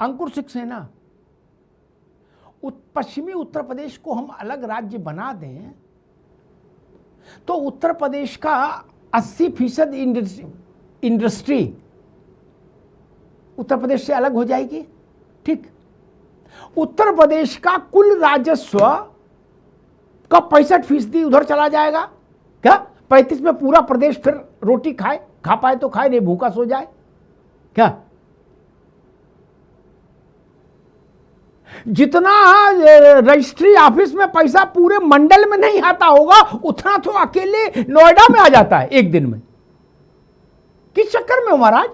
अंकुर सक्सेना, पश्चिमी उत्तर प्रदेश को हम अलग राज्य बना दें तो उत्तर प्रदेश का 80% इंडस्ट्री उत्तर प्रदेश से अलग हो जाएगी। ठीक, उत्तर प्रदेश का कुल राजस्व का 65% उधर चला जाएगा। क्या 35 में पूरा प्रदेश फिर रोटी खाए, खा पाए तो खाए, नहीं भूखा सो जाए क्या? जितना रजिस्ट्री ऑफिस में पैसा पूरे मंडल में नहीं आता होगा उतना तो अकेले नोएडा में आ जाता है एक दिन में। किस चक्कर में हो महाराज?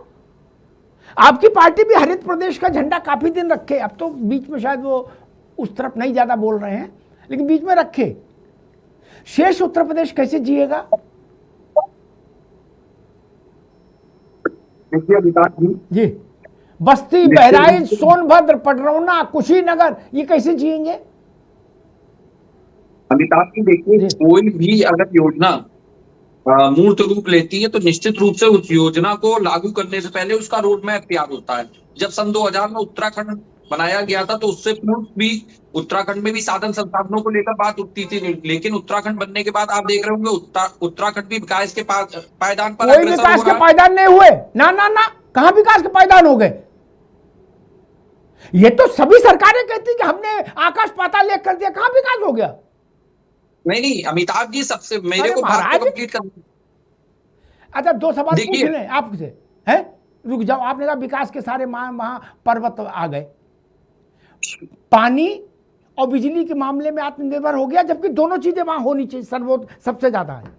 आपकी पार्टी भी हरित प्रदेश का झंडा काफी दिन रखे, अब तो बीच में शायद वो उस तरफ नहीं ज्यादा बोल रहे हैं, लेकिन बीच में रखे। शेष उत्तर प्रदेश कैसे जिएगा? जी, बस्ती, बहराइच, सोनभद्र, पडरौना, कुशीनगर, ये कैसे जिएंगे? अमिताभ जी देखिए, कोई भी अगर योजना मूर्त रूप लेती है तो निश्चित रूप से उस योजना को लागू करने से पहले उसका रोड मैप तैयार होता है। जब सन 2000 में उत्तराखंड बनाया गया था तो उससे पूर्व भी उत्तराखंड में भी साधन संसाधनों को लेकर बात उठती थी, लेकिन उत्तराखंड बनने के बाद आप देख रहे होंगे उत्तराखंड भी विकास के पायदान पर कोई विकास के पायदान नहीं हुए। ना ना ना, कहां विकास के पायदान हो गए? ये तो सभी सरकारें कहती कि हमने आकाश पाताल एक कर दिया, कहां विकास हो गया? नहीं अमिताभ जी, सबसे मेरे को बात को कंप्लीट करना। अच्छा, दो सवाल पूछ लें आपसे, है? रुक जाओ, आपने कहा विकास के सारे पर्वत आ गए, पानी और बिजली के मामले में आत्मनिर्भर हो गया, जबकि दोनों चीजें वहां होनी चाहिए। सबसे ज्यादा है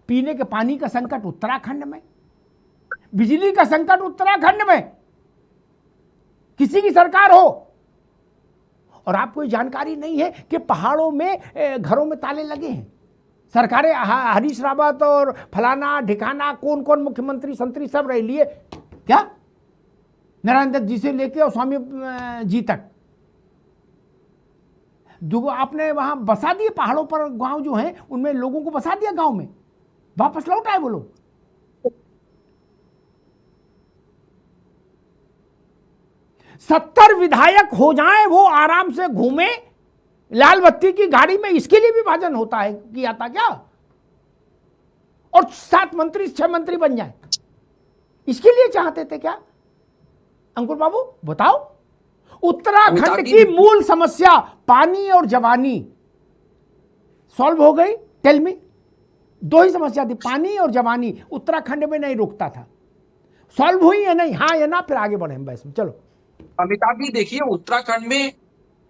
पीने के पानी का संकट उत्तराखंड में, बिजली का संकट उत्तराखंड में, किसी की सरकार हो। और आपको ये जानकारी नहीं है कि पहाड़ों में घरों में ताले लगे हैं। सरकारें हरीश रावत और फलाना ढिकाना कौन कौन मुख्यमंत्री संतरी सब रह लिए क्या, नारायण दत्त जी से लेके और स्वामी जी तक, आपने वहां बसा दिए पहाड़ों पर गांव जो हैं उनमें लोगों को बसा दिया, गांव में वापस लौट आए वो लोग। 70 विधायक हो जाएं, वो आराम से घूमे लाल बत्ती की गाड़ी में, इसके लिए विभाजन होता है, किया था क्या? और 7 मंत्री 6 मंत्री बन जाए, इसके लिए चाहते थे क्या? अंकुर बाबू बताओ। उत्तराखंड की मूल समस्या पानी और जवानी सॉल्व हो गई? Tell me. 2 ही समस्या थी, पानी और जवानी, उत्तराखंड में नहीं रुकता था। सॉल्व हुई है नहीं? हाँ या ना, फिर आगे बढ़े बहस में। चलो अमिताभ जी देखिए, उत्तराखंड में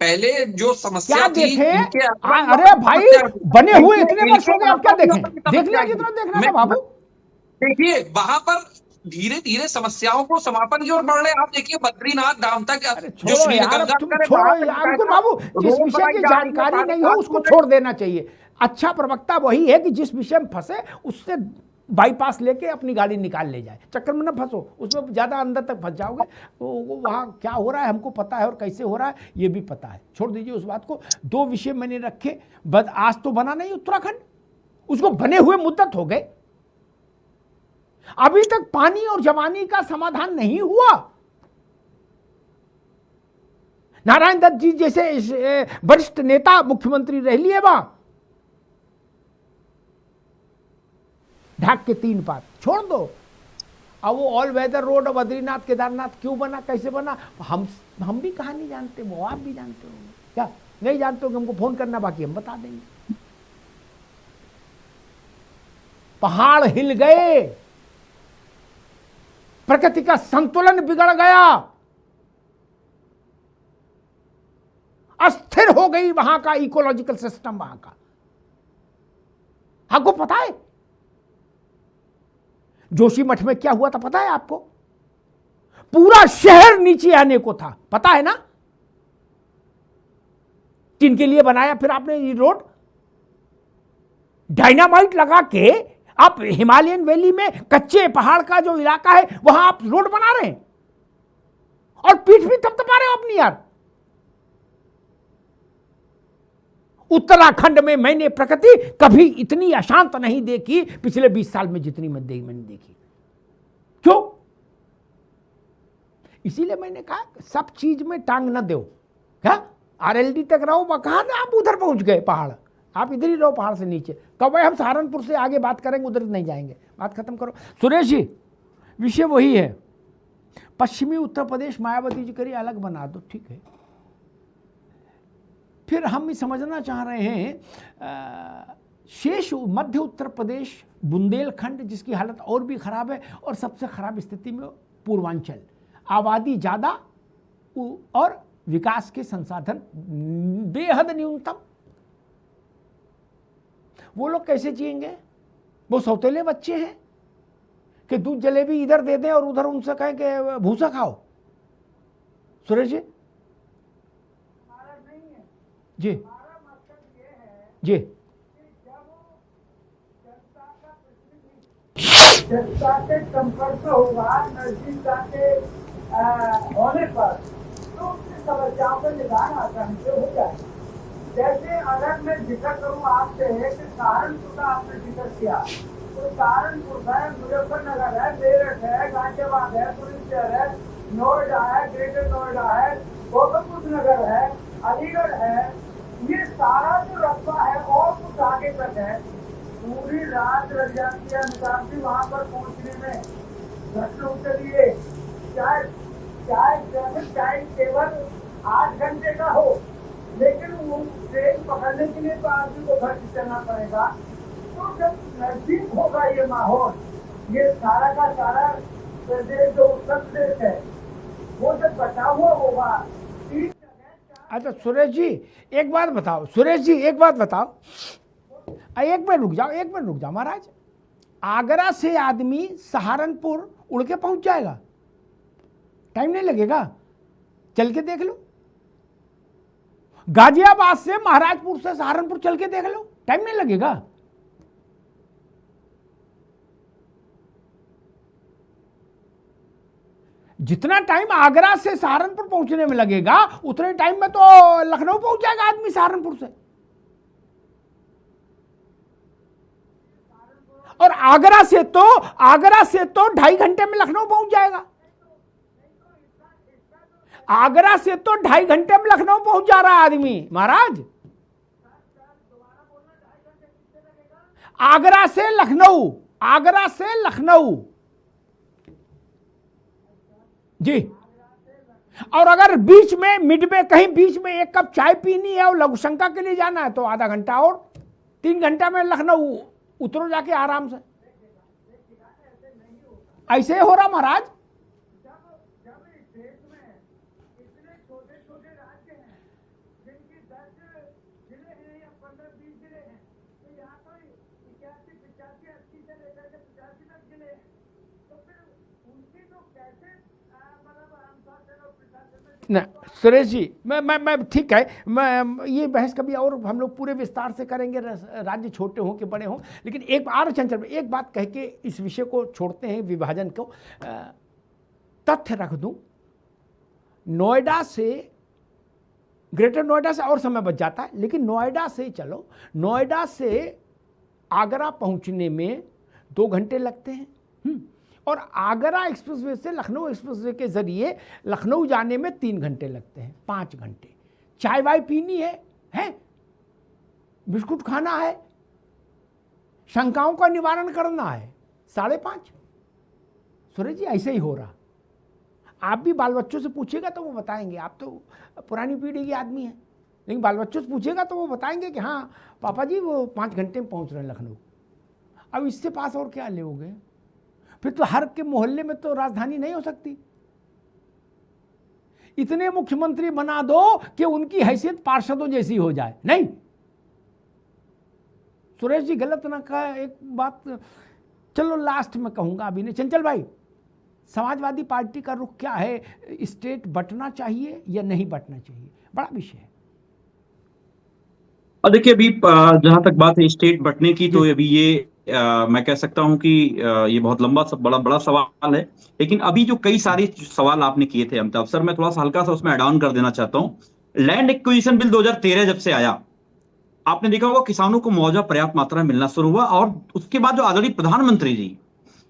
पहले जो समस्या थी, अरे भाई बने हुए इतने वर्ष हो गए, अब क्या देखें? देख लिया जितना देखना था बाबू। देखिए वहां पर धीरे धीरे समस्याओं को समापन की ओर बढ़ रहे। आप देखिए बद्रीनाथ धाम तक जो छोड़ो यार, बाबू, जिस विषय की जानकारी नहीं हो उसको छोड़ देना चाहिए। अच्छा प्रवक्ता वही है कि जिस विषय में फंसे उससे बाईपास लेके अपनी गाड़ी निकाल ले जाए, चक्कर में ना फंसो, उसमें ज्यादा अंदर तक फंस जाओगे। तो वहां क्या हो रहा है हमको पता है और कैसे हो रहा है ये भी पता है, छोड़ दीजिए उस बात को। 2 विषय मैंने रखे, आज तो बना नहीं उत्तराखंड, उसको बने हुए मुद्दत हो गए, अभी तक पानी और जवानी का समाधान नहीं हुआ। नारायण दत्त जी जैसे वरिष्ठ नेता मुख्यमंत्री रह लिए वहां, ढाक के 3 पार छोड़ दो। अब वो all weather road Badrinath Kedarnath क्यों बना, कैसे बना, हम भी कहानी जानते, वो आप भी जानते हो क्या? नहीं जानते हो हमको फोन करना, बाकी हम बता देंगे। पहाड़ हिल गए, प्रकृति का संतुलन बिगड़ गया, अस्थिर हो गई वहां का इकोलॉजिकल सिस्टम वहां का। आपको पता है जोशीमठ में क्या हुआ था? पता है आपको? पूरा शहर नीचे आने को था, पता है ना? किनके लिए बनाया फिर आपने ये रोड? डायनामाइट लगा के आप हिमालयन वैली में कच्चे पहाड़ का जो इलाका है वहां आप रोड बना रहे हैं और पीठ भी थपथपा रहे हो अपनी यार। उत्तराखंड में मैंने प्रकृति कभी इतनी अशांत नहीं देखी पिछले 20 साल में जितनी मैंने देखी। क्यों? इसीलिए मैंने कहा सब चीज में टांग न दो, क्या आरएलडी तक रहो, कहा ना आप उधर पहुंच गए पहाड़, आप इधर ही रहो पहाड़ से नीचे, कब भाई हम सहारनपुर से आगे बात करेंगे, उधर नहीं जाएंगे, बात खत्म करो। सुरेश जी विषय वही है, पश्चिमी उत्तर प्रदेश मायावती जी करिए अलग बना दो, ठीक है। फिर हम समझना चाह रहे हैं शेष मध्य उत्तर प्रदेश, बुंदेलखंड जिसकी हालत और भी खराब है, और सबसे खराब स्थिति में पूर्वांचल, आबादी ज़्यादा और विकास के संसाधन बेहद न्यूनतम। वो लोग कैसे जिएंगे? वो सौतेले बच्चे हैं कि दूध जलेबी इधर दे दें और उधर उनसे कहें कि भूसा खाओ। सुरेश जी जी जी जनता के संपर्क होगा, नजदीकता के होने पर तो उसकी समस्याओं का निदान आसानी से हो जाए। जैसे अगर मैं जिक्र करूँ आपसे कि सहारनपुर का आपने जिक्र किया, तो सहारनपुर है, मुजफ्फरनगर है, मेरठ है, गाजियाबाद है, बुलंदशहर है, नोएडा है, ग्रेटर नोएडा है, गौतमबुद्ध नगर है, अलीगढ़ है, ये सारा जो रकबा है और कुछ आगे तक है, पूरी रात लग जाती है निकासी वहां पर पहुंचने में। घटनों के लिए चाहे टाइम केवल 8 घंटे का हो, लेकिन वो ट्रेन पकड़ने के लिए तो आदमी को घर से चलना पड़ेगा। तो जब नजदीक होगा ये माहौल, ये सारा का सारा प्रदेश जो उत्तर प्रदेश है वो जब बचा हुआ होगा। अच्छा सुरेश जी एक बात बताओ, सुरेश जी एक बात बताओ, एक मिनट रुक जाओ महाराज, आगरा से आदमी सहारनपुर उड़ के पहुंच जाएगा, टाइम नहीं लगेगा, चल के देख लो। गाजियाबाद से, महाराजपुर से सहारनपुर चल के देख लो, टाइम नहीं लगेगा। जितना टाइम आगरा से सहारनपुर पहुंचने में लगेगा उतने टाइम में तो लखनऊ पहुंच जाएगा आदमी सहारनपुर से। और आगरा से तो 2.5 घंटे में लखनऊ पहुंच जाएगा। आगरा से तो 2.5 घंटे में लखनऊ पहुंच जा रहा है आदमी महाराज। आगरा से लखनऊ जी। और अगर बीच में मिड में कहीं बीच में एक कप चाय पीनी है और लघु शंका के लिए जाना है तो आधा घंटा और 3 घंटा में लखनऊ उतरो जाके आराम से। ऐसे ही हो रहा महाराज। न सुरेश जी मैं ठीक है, मैं ये बहस कभी और हम लोग पूरे विस्तार से करेंगे, राज्य छोटे हों कि बड़े हों। लेकिन एक आर चंचल एक बात कह के इस विषय को छोड़ते हैं, विभाजन को। तथ्य रख दूं, नोएडा से, ग्रेटर नोएडा से और समय बच जाता है, लेकिन नोएडा से चलो, नोएडा से आगरा पहुंचने में 2 घंटे लगते हैं, और आगरा एक्सप्रेसवे से लखनऊ एक्सप्रेसवे के जरिए लखनऊ जाने में 3 घंटे लगते हैं, 5 घंटे। चाय वाय पीनी है, बिस्कुट खाना है, शंकाओं का निवारण करना है, 5:30। सुरेश जी ऐसे ही हो रहा। आप भी बाल बच्चों से पूछिएगा तो वो बताएंगे, आप तो पुरानी पीढ़ी के आदमी हैं, लेकिन बाल बच्चों से पूछिएगा तो वो बताएंगे कि हाँ पापा जी वो 5 घंटे में पहुंच रहे हैं लखनऊ। अब इससे पास और क्या लोगे? फिर तो हर के मोहल्ले में तो राजधानी नहीं हो सकती। इतने मुख्यमंत्री बना दो कि उनकी हैसियत पार्षदों जैसी हो जाए। नहीं सुरेश जी गलत ना कहा एक बात, चलो लास्ट में कहूंगा अभी नहीं। चंचल भाई, समाजवादी पार्टी का रुख क्या है? स्टेट बंटना चाहिए या नहीं बंटना चाहिए? बड़ा विषय है। और देखिए अभी जहां तक बात है स्टेट बंटने की, तो अभी ये मैं कह सकता हूं कि ये बहुत लंबा बड़ा सवाल है। लेकिन अभी जो कई सारे सवाल आपने किए थे अमिताभ सर, मैं थोड़ा सा हल्का सा उसमें ऐड ऑन कर देना चाहता हूं। लैंड एक्विजिशन बिल 2013 जब से आया, आपने देखा होगा किसानों को मुआवजा पर्याप्त मात्रा में मिलना शुरू हुआ, और उसके बाद जो आदरणीय प्रधानमंत्री जी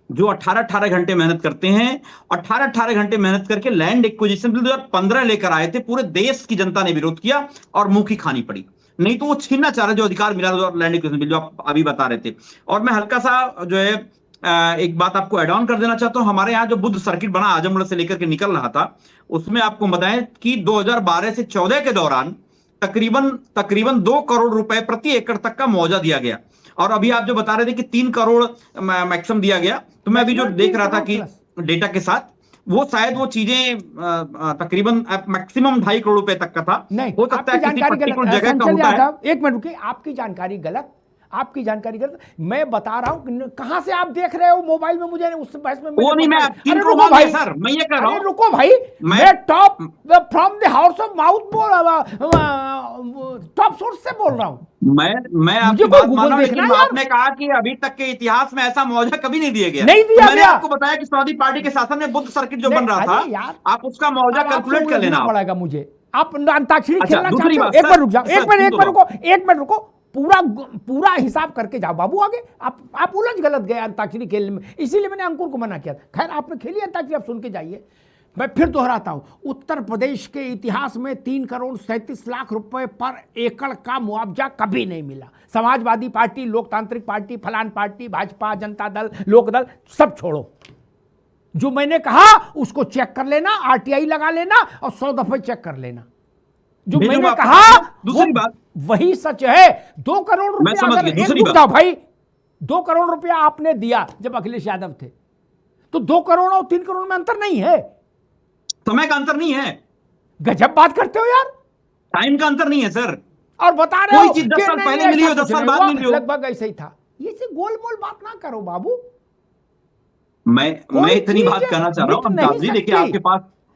जो 18-18 घंटे मेहनत करते हैं, 18-18 घंटे मेहनत करके लैंड एक्विजिशन बिल 2015 लेकर आए थे, पूरे देश की जनता ने विरोध किया और मुंह की खानी पड़ी। नहीं तो वो छीनना चाह रहे जो अधिकार मिला लैंड एक्विजिशन बिल, जो आप अभी बता रहे थे। और मैं हल्का सा जो है एक बात आपको ऐड ऑन कर देना चाहता हूं। हमारे यहाँ जो बुद्ध सर्किट बना आजमगढ़ से लेकर के निकल रहा था, उसमें आपको बताएं कि 2012 से 14 के दौरान तकरीबन 2 करोड़ रुपए प्रति एकड़ तक का मुआवजा दिया गया। और अभी आप जो बता रहे थे कि 3 करोड़ मैक्सिमम दिया गया, तो मैं अभी जो देख रहा था कि डेटा के साथ वो शायद वो चीजें तकरीबन मैक्सिमम 2.5 करोड़ रुपए तक का था। नहीं, हो सकता है किसी पर्टिकुलर जगह का होता है। एक मिनट रुकिए, आपकी जानकारी गलत, आपकी जानकारी गलत। मैं बता रहा हूं कहां से आप देख रहे हो मोबाइल में, मुझे उस बहस में वो नहीं, मैं अरे रुको भाई सर, मैं ये कह रहा हूं, रुको भाई, मैं top from the house of mouth top source से बोल रहा हूं। मैं आपकी बात मान रहा हूं, लेकिन आपने कहा कि अभी तक के इतिहास में ऐसा मुआवजा कभी नहीं दिया गया। नहीं दिया मैंने आपको बताया कि समाजवादी पार्टी के शासन में बुद्ध सर्किट जो बन रहा था, आप उसका मुआवजा कैलकुलेट कर लेना पड़ेगा मुझे। आप अंताक्षरी खेलना दूसरी चाहते हो? बात, एक मिनट रुक जाओ, सर, एक मिनट रुको, पूरा हिसाब करके जाओ बाबू आगे। आप उलझ गलत गए अंताक्षरी खेलने में, इसीलिए मैंने अंकुर को मना किया था। खैर आपने खेली अंताक्षरी, आप सुन के जाइए। मैं फिर दोहराता हूं, उत्तर प्रदेश के इतिहास में 3 करोड़ 37 लाख रुपए पर एकड़ का मुआवजा कभी नहीं मिला। समाजवादी पार्टी, लोकतांत्रिक पार्टी, फलान पार्टी, भाजपा, जनता दल, लोकदल, सब छोड़ो। जो मैंने कहा उसको चेक कर लेना, आरटीआई लगा लेना और 100 दफे चेक कर लेना। जो मैंने कहा दूसरी बात वही सच है। 2 करोड़ रुपया, भाई 2 करोड़ रुपया आपने दिया जब अखिलेश यादव थे, तो 2 करोड़ और 3 करोड़ में अंतर नहीं है, समय का अंतर नहीं है। गजब बात करते हो यार, टाइम का अंतर नहीं है सर। और बता रहे हो कोई चीज 10 साल पहले मिली हो, 10 साल बाद मिली हो, लगभग ऐसा ही था। ये से गोल मोल बात ना करो बाबू। मैं इतनी बात कहना चाह रहा हूं, देखिए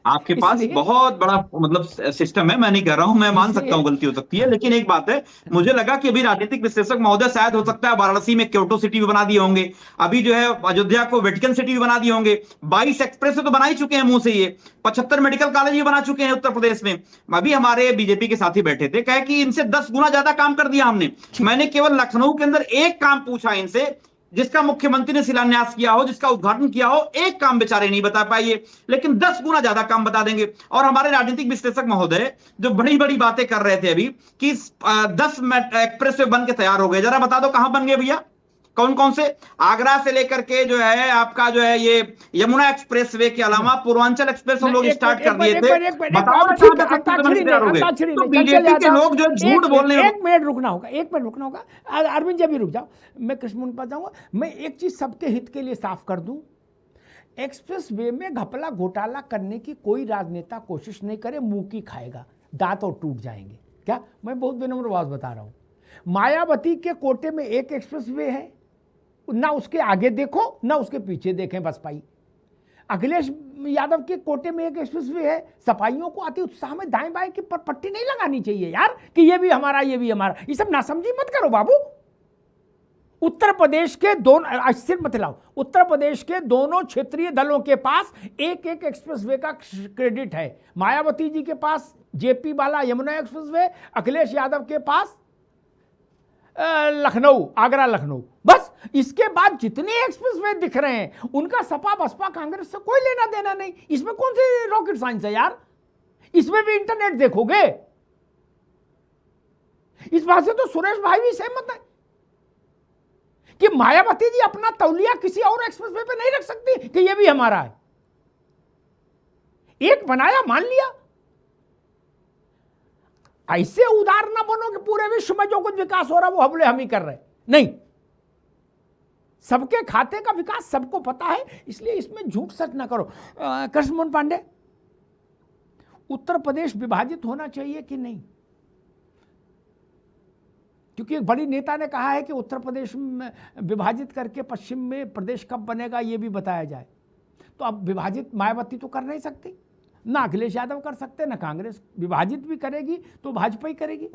आपके पास बहुत बड़ा मतलब सिस्टम है। मैं नहीं कह रहा हूं, मैं मान सकता हूं गलती हो सकती है, लेकिन एक बात है, मुझे लगा कि अभी राजनीतिक विश्लेषक महोदय शायद हो सकता है वाराणसी में क्योटो सिटी भी बना दिए होंगे, अभी जो है अयोध्या को वेटिकन सिटी भी बना दिए होंगे, 22 एक्सप्रेस तो बना ही चुके हैं मुंह से, ये 75 मेडिकल कॉलेज भी बना चुके हैं उत्तर प्रदेश में। अभी हमारे बीजेपी के साथी बैठे थे, कहे कि इनसे 10 गुना ज्यादा काम कर दिया हमने। मैंने केवल लखनऊ के अंदर एक काम पूछा इनसे, जिसका मुख्यमंत्री ने शिलान्यास किया हो, जिसका उद्घाटन किया हो, एक काम बेचारे नहीं बता पाइए, लेकिन 10 गुना ज्यादा काम बता देंगे। और हमारे राजनीतिक विश्लेषक महोदय जो बड़ी बड़ी बातें कर रहे थे अभी कि 10 एक्सप्रेसवे बन के तैयार हो गए, जरा बता दो कहां बन गए भैया, कौन कौन से? आगरा से लेकर के जो है आपका जो है ये यमुना एक्सप्रेसवे के अलावा पूर्वांचल एक्सप्रेस हम लोग स्टार्ट कर दिए थे। बताओ तो बीजेपी के लोग जो झूठ बोलने। एक मिनट रुकना होगा, अरविंद जी भी रुक जाओ, मैं कृष्ण पर जाऊंगा। मैं एक चीज सबके हित के लिए साफ कर दूं, एक्सप्रेस वे में घपला घोटाला करने की कोई राजनेता कोशिश नहीं करे, मुंह की खाएगा, दांत और टूट जाएंगे। क्या मैं बहुत विनम्र बात बता रहा हूं। मायावती के कोटे में एक एक्सप्रेस वे है, ना उसके आगे देखो ना उसके पीछे देखें बसपाई। अखिलेश यादव के कोटे में एक एक्सप्रेसवे है, सफाइयों को अति उत्साह में दाएं बाएं की पट्टी नहीं लगानी चाहिए यार कि ये भी हमारा ये भी हमारा, ये सब नासमझी मत करो बाबू। उत्तर प्रदेश के दोनों सिर्फ मत लाओ, उत्तर प्रदेश के दोनों क्षेत्रीय दलों के पास एक एक एक्सप्रेसवे का क्रेडिट है। मायावती जी के पास जेपी वाला यमुना एक्सप्रेसवे, अखिलेश यादव के पास लखनऊ, आगरा लखनऊ, बस। इसके बाद जितने एक्सप्रेसवे दिख रहे हैं उनका सपा बसपा कांग्रेस से कोई लेना देना नहीं। इसमें कौन सी रॉकेट साइंस है यार, इसमें भी इंटरनेट देखोगे। इस बात से तो सुरेश भाई भी सहमत है कि मायावती जी अपना तौलिया किसी और एक्सप्रेसवे पे नहीं रख सकती कि ये भी हमारा है। एक बनाया मान लिया, ऐसे उदार ना बनो कि पूरे विश्व में जो कुछ विकास हो रहा है वो हम ही कर रहे हैं। नहीं, सबके खाते का विकास सबको पता है, इसलिए इसमें झूठ सच ना करो। कृष्ण मोहन पांडे, उत्तर प्रदेश विभाजित होना चाहिए कि नहीं? क्योंकि एक बड़ी नेता ने कहा है कि उत्तर प्रदेश में विभाजित करके पश्चिम में प्रदेश कब बनेगा ये भी बताया जाए। तो अब विभाजित मायावती तो कर नहीं सकती, ना अखिलेश यादव कर सकते, ना कांग्रेस। विभाजित भी करेगी तो भाजपा ही करेगी।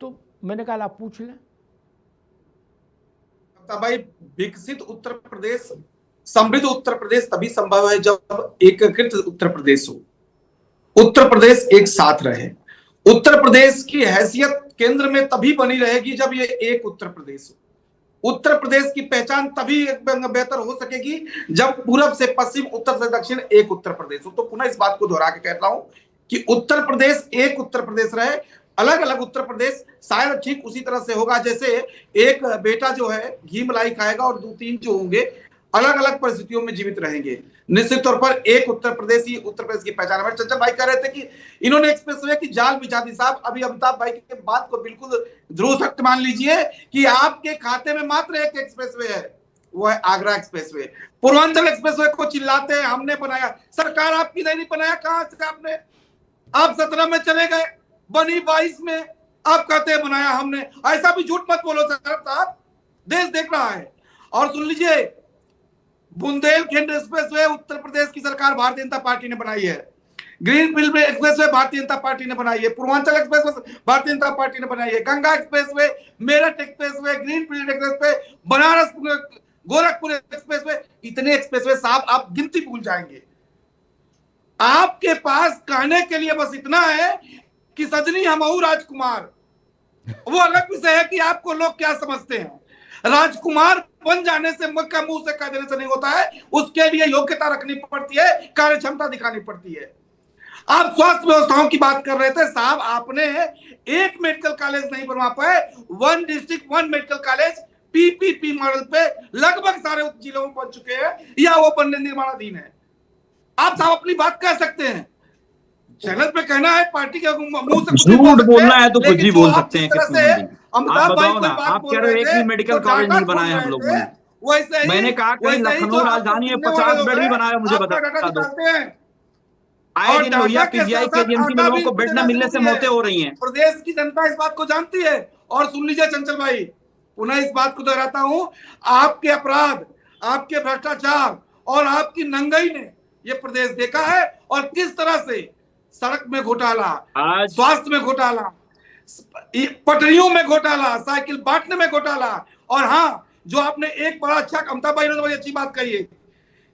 तो मैंने कहा आप पूछ लें भाई, विकसित उत्तर प्रदेश, समृद्ध उत्तर प्रदेश तभी संभव है जब एकीकृत उत्तर प्रदेश हो, उत्तर प्रदेश एक साथ रहे। उत्तर प्रदेश की हैसियत केंद्र में तभी बनी रहेगी जब ये एक उत्तर प्रदेश हो। उत्तर प्रदेश की पहचान तभी बेहतर हो सकेगी जब पूरब से पश्चिम, उत्तर से दक्षिण एक उत्तर प्रदेश हो। तो पुनः इस बात को दोहरा के कहता हूं कि उत्तर प्रदेश एक उत्तर प्रदेश रहे, अलग अलग उत्तर प्रदेश शायद ठीक उसी तरह से होगा जैसे एक बेटा जो है घी मलाई खाएगा और दो तीन जो होंगे अलग अलग परिस्थितियों में जीवित रहेंगे। निश्चित तौर पर एक उत्तर प्रदेश ही उत्तर प्रदेश की पहचान है। चंचल भाई कह रहे थे कि इन्होंने एक्सप्रेसवे की जाल बिछा दी। साहब अभी अमिताभ भाई की बात को बिल्कुल ध्रुव सत्य मान लीजिए कि आपके खाते में मात्र एक एक्सप्रेसवे है, वो है आगरा एक्सप्रेसवे। पूर्वांचल एक्सप्रेसवे को चिल्लाते हैं हमने बनाया, सरकार आपकी नहीं बनाया, कहां से आपने? आप 17 में चले गए, बनी 22 में, आप कहते हैं बनाया हमने। ऐसा भी झूठ मत बोलो साहब, देश देख रहा है। और सुन लीजिए, बुंदेलखंड एक्सप्रेसवे उत्तर प्रदेश की सरकार भारतीय जनता पार्टी ने बनाई है, greenfield expressway Bharatiya Janata party ने बनाई है, पूर्वांचल एक्सप्रेसवे भारतीय जनता पार्टी ने बनाई है, Ganga expressway, Meerut expressway, greenfield expressway, Banaras Gorakhpur expressway, इतने एक्सप्रेसवे साहब आप गिनती भूल जाएंगे। आपके पास कहने के लिए बस इतना है कि सजनी हमहू राजकुमार। वो अलग विषय है कि आपको लोग क्या समझते हैं। राजकुमार बन जाने से मक्का मुंह से कह देने से नहीं होता है, उसके लिए योग्यता रखनी पड़ती है, कार्य क्षमता दिखानी पड़ती है। आप स्वास्थ्य व्यवस्थाओं की बात कर रहे थे साहब, आपने एक मेडिकल कॉलेज नहीं बनवा पाए, 1 district 1 medical college PPP model पे लगभग सारे जिलों में बन चुके हैं या वो बनने निर्माणाधीन है। आप साहब अपनी बात कह सकते हैं, चैनल पे कहना है, पार्टी के मुंह से झूठ बोलना है तो कुछ भी बोल सकते हैं। अमिताभ भाई कोई बात आप बोल कह रहे रहे हो एक थे भी मेडिकल तो कॉलेज डाटा नहीं बनाया खोल हम रहे लोगों थे, ने। वैसे ही मैंने कहा कहीं वैसे ही लखनऊ जो राजधानी में आपको सुनने 50 वाले बेड भी लोग हैं, बनाया, मुझे आपका डाटा बता दो। निकालते हैं। आए और दिन लोहिया डाटा के पीजीआई साथ साथ केजीएमसी में आंकड़ा लोगों भी को बेड न देना मिलने से जरूरी है। मौतें हो रही हैं। प्रदेश की जनता इस बात को जानती है। और सुन लीजिए चंचल भाई, पुनः इस बात को दोहराता हूं, आपके अपराध, आपके भ्रष्टाचार और आपकी नंगई ने ये प्रदेश देखा है। और किस तरह से सड़क में घोटाला, आज स्वास्थ्य में घोटाला, पटरियों में घोटाला, साइकिल बांटने में घोटाला। और हाँ, जो आपने एक बड़ा अच्छा, अमिताभ भाई ने बड़ी अच्छी बात कही है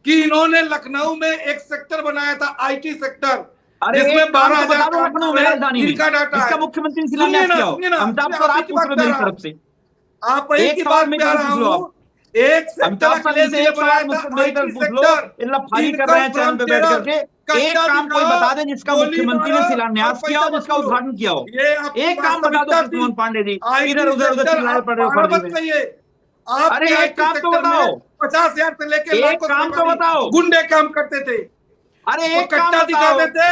कि इन्होंने लखनऊ में एक सेक्टर बनाया था, आईटी सेक्टर, अरे जिसमें एक काम तो 12,000 बता दो काम लखनऊ कर में रहे हैं, राजधानी में इनका डाटा जिसका है। मुख्यमंत्री ने सुनिए शिलान्यास ना, किया हो। सुनिए ना, अमिताभ सुनिए, सर आप ही आप की पूछ बात रहे हो पे आ मेरी रहा तरफ हूं, से। आप ही एक की सवाल बात मेरी पे आ तरफ रहा पूछ लो हूं। आप। एक सेक्टर अमिताभ सर अखिलेश इनसे जी ने एक बनाया सवाल था, मुझसे मेरी आईटी तरफ पूछ लो। सेक्टर। इन लोग फायरी कर रहे इनकम हैं चैनल फ्रॉम पे बैठ टेरर, करके। एक कट्टा काम कोई दिखाओ, बता दें जिसका गोली मुख्यमंत्री मारो ने और शिलान्यास किया पैसा हो, जिसका वसूलो। उद्घाटन किया हो। ये आपकी एक काम बता दो वास्तविकता कृष्णमोहन थी। पांडे जी, इधर आईटी उधर उधर सेक्टर चिल्लाए आप पड़े हो पहाड़ फर्जी मत में। कहिए। आपके अरे एक आईटी काम तो सेक्टर में बताओ, 50,000 से लेके एक लाखों से काम तो वाली बताओ, गुंडे काम करते थे। अरे वो एक काम कट्टा बताओ। दिखाते थे,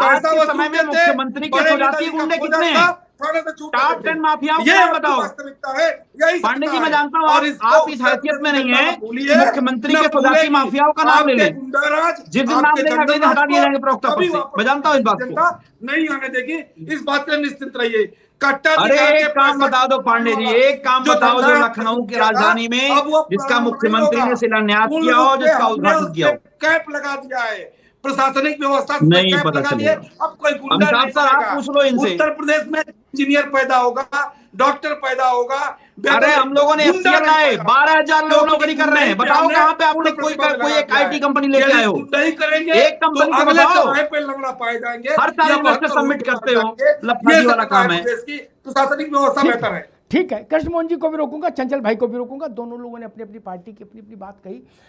आज पैसा के समय में वसूलते थे, मुख्यमंत्री के बड़े स्वजातीय नेताजी का गुंडे खो कितने जाता हैं? था, थाने से छूट टॉप जाते 10 थे। माफियाओं ये के नाम आपकी बताओ। वास्तविकता है, यही पांडे सत्ता जी मैं है। जानता हूं और इसको आप इस उत्तर हैसियत प्रदेश में की नहीं जनता है न कि भूलिए, मुख्यमंत्री न के स्वजाती भूलेगी। माफियाओं का नाम ले आपके लें। गुंडाराज, जिस दिन नाम आपके लेंगे अगले दिन जंगलराज हटा दिए को जाएंगे प्रवक्ता पद कभी से। वापस मैं जानता हूं इस उत्तर बात प्रदेश को। जनता नहीं आने देगी। इस बात के लिए निश्चिंत रहिए। कट्टा अरे दिखा के एक काम पैसा बता दो कमाने पांडे जी, वाला एक काम जो बताओ धंधा जो आपने लखनऊ शुरू की किया था, राजधानी में अब वो जिसका प्रारंभ नहीं मुख्यमंत्री होगा। ने शिलान्यास पूर्ण किया रूप हो, से जिसका हमने उद्घाटन उस किया पे हो। कैप लगा दिया है, प्रशासनिक व्यवस्था पे नहीं कैप पता लगा दिए। चलेगा। अब कोई गुंडा अमिताभ नहीं सर आप बनेगा। पूछ लो इनसे। उत्तर प्रदेश में इंजीनियर पैदा होगा, डॉक्टर पैदा होगा, अरे हम लोगों ने गुंडा एफसीआर नहीं लाए, पैदा होगा। 12,000 लोग क्योंकि नौकरी कर रहे गुंडई हैं। पे बताओ हमने कहां पे पूर्ण आपने कोई प्रतिबंध कोई लगा एक दिया आईटी है। कंपनी लेके यदि आए हो? गुंडई करेंगे एक तो कंपनी को अगले बताओ। चौराहे पे लंगड़ा पाए जाएंगे हर साल या इन्वेस्टर 72 सबमिट रोड पे मारे करते हो, जाएंगे। ये लफाजी वाला सत्ता है काम है। प्रदेश की, प्रशासनिक व्यवस्था ठीक बेहतर है, है। ठीक है। कृष्णमोहन जी को भी रोकूंगा, चंचल भाई को भी रोकूंगा। दोनों लोगों ने अपनी अपनी पार्टी की अपनी अपनी बात कही।